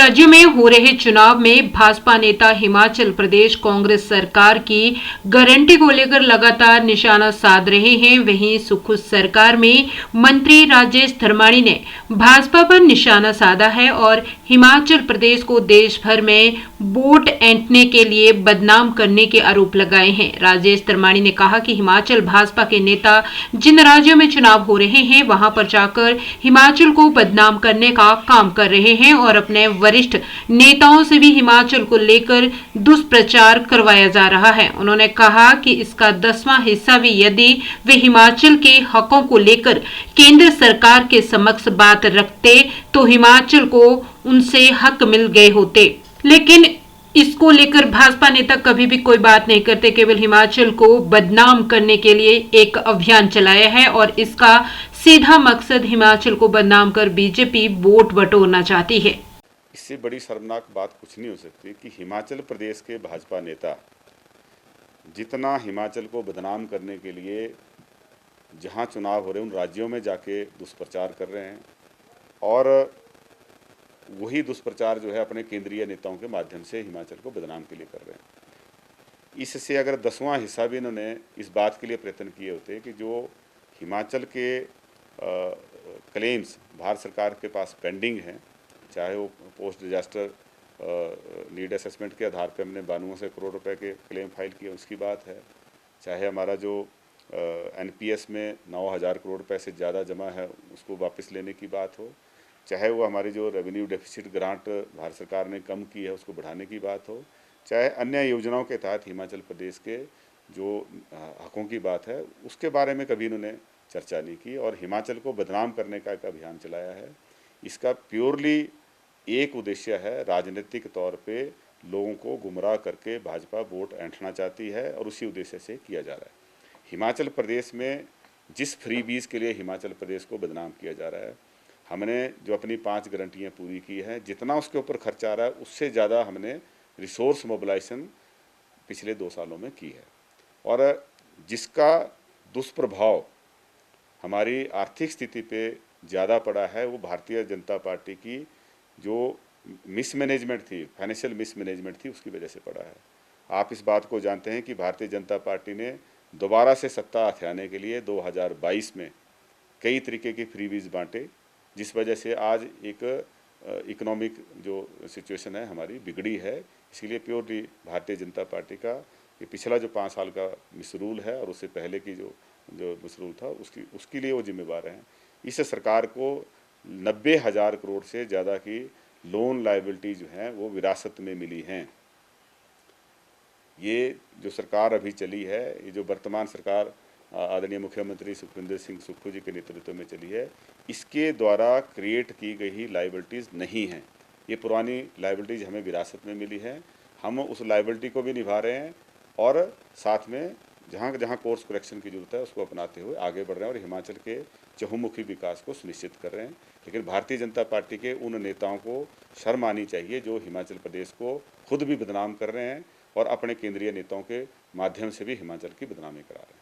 राज्यों में हो रहे चुनाव में भाजपा नेता हिमाचल प्रदेश कांग्रेस सरकार की गारंटी को लेकर लगातार निशाना साध रहे हैं। वहीं सुखू सरकार में मंत्री राजेश धर्माणी ने भाजपा पर निशाना साधा है और हिमाचल प्रदेश को देश भर में वोट ऐंठने के लिए बदनाम करने के आरोप लगाए हैं। राजेश धर्माणी ने कहा कि हिमाचल भाजपा के नेता जिन राज्यों में चुनाव हो रहे हैं वहां पर जाकर हिमाचल को बदनाम करने का काम कर रहे हैं और अपने वरिष्ठ नेताओं से भी हिमाचल को लेकर दुष्प्रचार करवाया जा रहा है। उन्होंने कहा कि इसका 10वां हिस्सा भी यदि वे हिमाचल के हकों को लेकर केंद्र सरकार के समक्ष बात रखते तो हिमाचल को उनसे हक मिल गए होते, लेकिन इसको लेकर भाजपा नेता कभी भी कोई बात नहीं करते, केवल हिमाचल को बदनाम करने के लिए एक अभियान चलाया है और इसका सीधा मकसद हिमाचल को बदनाम कर बीजेपी वोट बटोरना चाहती है। इससे बड़ी शर्मनाक बात कुछ नहीं हो सकती कि हिमाचल प्रदेश के भाजपा नेता जितना हिमाचल को बदनाम करने के लिए जहां चुनाव हो रहे उन राज्यों में जाके दुष्प्रचार कर रहे हैं और वही दुष्प्रचार जो है अपने केंद्रीय नेताओं के माध्यम से हिमाचल को बदनाम के लिए कर रहे हैं। इससे अगर 10वां हिस्सा भी इन्होंने इस बात के लिए प्रयत्न किए होते कि जो हिमाचल के क्लेम्स भारत सरकार के पास पेंडिंग हैं, चाहे वो पोस्ट डिजास्टर नीड असेसमेंट के आधार पर हमने 9200 करोड़ रुपए के क्लेम फाइल किए उसकी बात है, चाहे हमारा जो एनपीएस में 9000 करोड़ रुपए से ज़्यादा जमा है उसको वापस लेने की बात हो, चाहे वो हमारी जो रेवेन्यू डेफिसिट ग्रांट भारत सरकार ने कम की है उसको बढ़ाने की बात हो, चाहे अन्य योजनाओं के तहत हिमाचल प्रदेश के जो हकों की बात है उसके बारे में कभी इन्होंने चर्चा नहीं की और हिमाचल को बदनाम करने का एक अभियान चलाया है। इसका प्योरली एक उद्देश्य है, राजनीतिक तौर पे लोगों को गुमराह करके भाजपा वोट ऐंठना चाहती है और उसी उद्देश्य से किया जा रहा है। हिमाचल प्रदेश में जिस फ्री बीज के लिए हिमाचल प्रदेश को बदनाम किया जा रहा है, हमने जो अपनी 5 गारंटियाँ पूरी की हैं, जितना उसके ऊपर खर्चा आ रहा है उससे ज़्यादा हमने रिसोर्स मोबिलाइजेशन पिछले 2 सालों में की है और जिसका दुष्प्रभाव हमारी आर्थिक स्थिति पे ज़्यादा पड़ा है वो भारतीय जनता पार्टी की जो मिसमैनेजमेंट थी, फाइनेंशियल मिसमैनेजमेंट थी, उसकी वजह से पड़ा है। आप इस बात को जानते हैं कि भारतीय जनता पार्टी ने दोबारा से सत्ता हथियाने के लिए 2022 में कई तरीके के फ्रीबीज बांटे, जिस वजह से आज एक इकोनॉमिक जो सिचुएशन है हमारी बिगड़ी है। इसलिए प्योरली भारतीय जनता पार्टी का ये पिछला जो 5 साल का मिसरूल है और उससे पहले की जो मिसरूल था उसके लिए वो जिम्मेवार हैं। इस सरकार को 90,000 करोड़ से ज़्यादा की लोन लायबिलिटी जो हैं वो विरासत में मिली हैं। ये जो सरकार अभी चली है, ये जो वर्तमान सरकार आदरणीय मुख्यमंत्री सुखविंदर सिंह सुक्खू जी के नेतृत्व में चली है, इसके द्वारा क्रिएट की गई लायबिलिटीज़ नहीं हैं। ये पुरानी लायबिलिटीज़ हमें विरासत में मिली है, हम उस लायबिलिटी को भी निभा रहे हैं और साथ में जहाँ जहाँ कोर्स करेक्शन की जरूरत है उसको अपनाते हुए आगे बढ़ रहे हैं और हिमाचल के चहुमुखी विकास को सुनिश्चित कर रहे हैं। लेकिन भारतीय जनता पार्टी के उन नेताओं को शर्म आनी चाहिए जो हिमाचल प्रदेश को खुद भी बदनाम कर रहे हैं और अपने केंद्रीय नेताओं के माध्यम से भी हिमाचल की बदनामी करा रहे हैं।